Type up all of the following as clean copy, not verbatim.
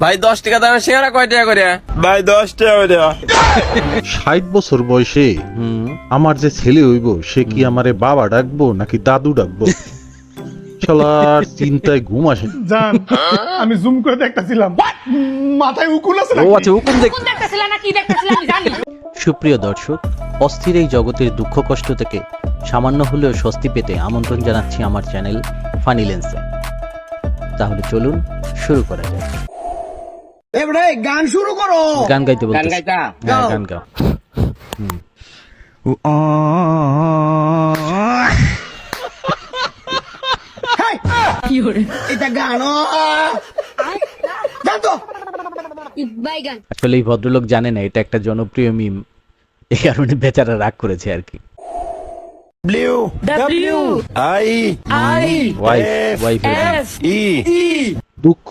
ভাই 10 টাকা দামের সিঙ্গারা কয় টাকা করে? ভাই 10 টাকা করে। 60 বছর বয়সে আমার যে ছেলে হইব সে কি আমারে বাবা ডাকবো নাকি দাদু ডাকবো? শালার চিন্তায় ঘুম আসে না। জান আমি জুম করে দেখতেছিলাম মাথায় উকুল আছে ও আচ্ছা হুকুম দেখতেছিলা না কি দেখতেছিলা আমি জানি। সুপ্রিয় দর্শক, অস্থির এই জগতের দুঃখ কষ্ট থেকে সামান্য হলেও স্বস্তি পেতে আমন্ত্রণ জানাচ্ছি আমার চ্যানেল ফানি লেন্সে। তাহলে চলুন শুরু করা যাক। এবারে গান শুরু করো। গান গাইতে বলতে গান গাও। এটা গান জানতো আসলে এই ভদ্রলোক জানে না এটা একটা জনপ্রিয় মিম, এই কারণে বেচারা রাগ করেছে আর কি। W I ওয়াইফ E দুঃখ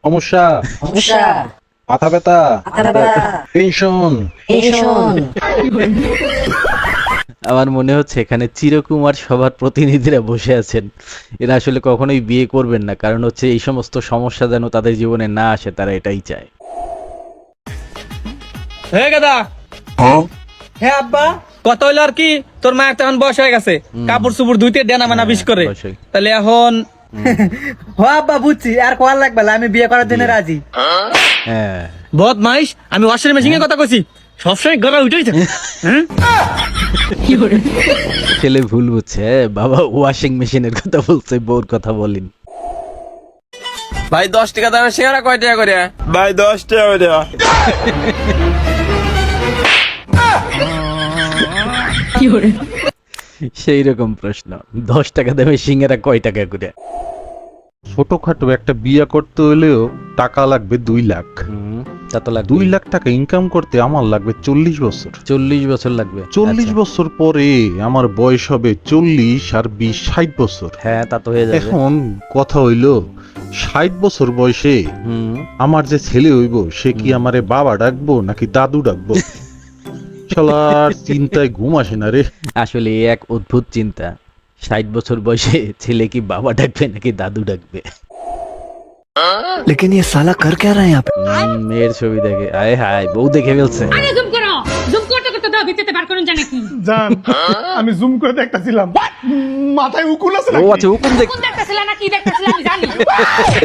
সমস্যা মাথা ব্যথা টেনশন। আমার মনে হচ্ছে এখানে চিরকুমার সভার প্রতিনিধিরা বসে আছেন। এরা আসলে কখনোই বিয়ে করবেন না, কারণ হচ্ছে এই সমস্ত সমস্যা যেন তাদের জীবনে না আসে, তারা এটাই চায়। হে গাদা, হ্যাঁ আব্বা, কত হইলো আর কি? তোর মা এখন বয়স হয়ে গেছে, কাপড় চুপড় ধুইতে দেনা মানা বিশ করে, তাহলে এখন হ আব্বা বুঝছি আর কোয়ার লাগবে না, আমি বিয়ে করার জন্য রাজি। হ্যাঁ বদমাইশ, আমি ওয়াশিং মেশিনের কথা কইছি, সবসময় গলা উঠেই থাকে। ছেলে ভুল বুঝছে, বাবা ওয়াশিং মেশিনের কথা বলছে, বউর কথা বলেন। ভাই 10 টাকা দামের সিঙ্গারা কয় টাকা করে? ভাই 10 টাকা করে। সেই রকম প্রশ্ন, 10 টাকা দামে সিঙ্গারা কয় টাকা করে? ছোটখাটো একটা বিয়ে করতে হলেও টাকা লাগবে 2 লাখ। তা তো লাগবে 2 লাখ টাকা ইনকাম করতে আমার লাগবে 40 বছর। 40 বছর লাগবে। 40 বছর পরে আমার বয়স হবে 40 আর 20 60 বছর। হ্যাঁ তা তো হয়ে যাবে। এখন কথা হইলো 60 বছর বয়সে আমার যে ছেলে হইব সে কি আমারে বাবা ডাকবো নাকি দাদু ডাকবো? শালার চিন্তায় ঘুম আসে না রে। আসলে এই এক অদ্ভুত চিন্তা, 60 বছর বয়সে ছেলে কি বাবা ডাকবে নাকি দাদু ডাকবে। लेकिन ये साला कर क्या रहा है यहाँ पे? মেয়ের ছবি দেখে আয় হায়, বউ দেখে ফেলছে। জুম করো, জুম করতে করতে দাও ভিতরে বার করুন জানে কি জান আমি জুম করে দেখতেছিলাম মাথায় উকুল আছে ও আচ্ছা হুকুম দেখতেছিলা না কি দেখতেছিলা আমি জানি।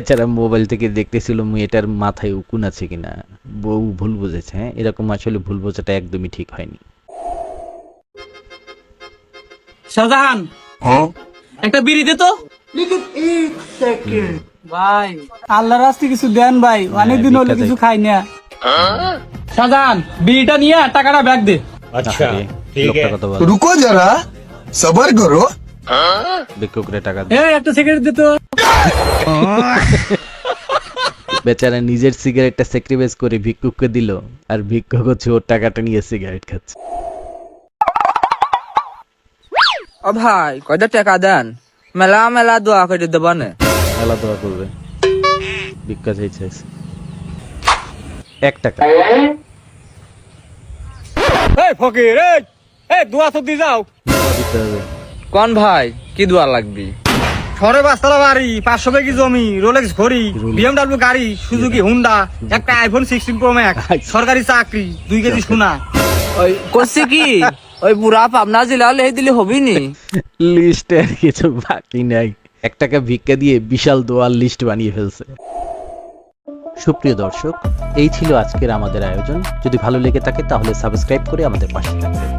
এছাড়া মোবাইল থেকে দেখতেছিল মেয়েটার মাথায় উকুন আছে কিনা। বউ ভুল বুঝেছে। হ্যাঁ এরকম আসলে ভুল বোঝাটা একদমই ঠিক হয়নি। শাহজাহান, একটা বিড়ি দে তো। ভাই আল্লাহর রাস্তে কিছু দেন ভাই, অনেকদিন হলো কিছু খাই না। শাহজাহান, বিড়িটা নিয়ে টাকাটা ব্যাগ দে। আচ্ছা ঠিক আছে, रुको जरा सबर करो। ভিক্ষুকরে টাকা দে। এই একটা সিগারেট দে তো। বেচারা নিজের সিগারেটটা স্যাক্রিফাইস করে ভিক্ষুককে দিল, আর ভিক্ষুক হচ্ছে ওর টাকাটা নিয়ে সিগারেট খাচ্ছে। ও ভাই কয়টা টাকা দেন, মেলা মেলা দোয়া করে দেব না। মেলা দোয়া করবে, ভিক্ষা চাইছে 1 টাকা। এই ফকির, এই দোয়া তো দি যাও। দিতে হবে। কোন ভাই কি দোয়া লাগবে? সরে বাস্তলা বাড়ি, 500 কেজি জমি, রোলেক্স ঘড়ি, BMW গাড়ি, সুজুকি হুন্ডা, একটা আইফোন 16 প্রো ম্যাক্স, সরকারি চাকরি, 2 কেজি সোনা। ওই করছে কি ওই বুড়া পাবনা জেলা লেহে দিলে হবি নি? লিস্টে আর কিছু বাকি নাই, 1 টাকা ভিক্ষা দিয়ে বিশাল দোয়ার লিস্ট বানিয়ে ফেলছে। সুপ্রিয় দর্শক, এই ছিল আজকের আমাদের আয়োজন। যদি ভালো লেগে থাকে তাহলে সাবস্ক্রাইব করে আমাদের পাশে থাকবেন।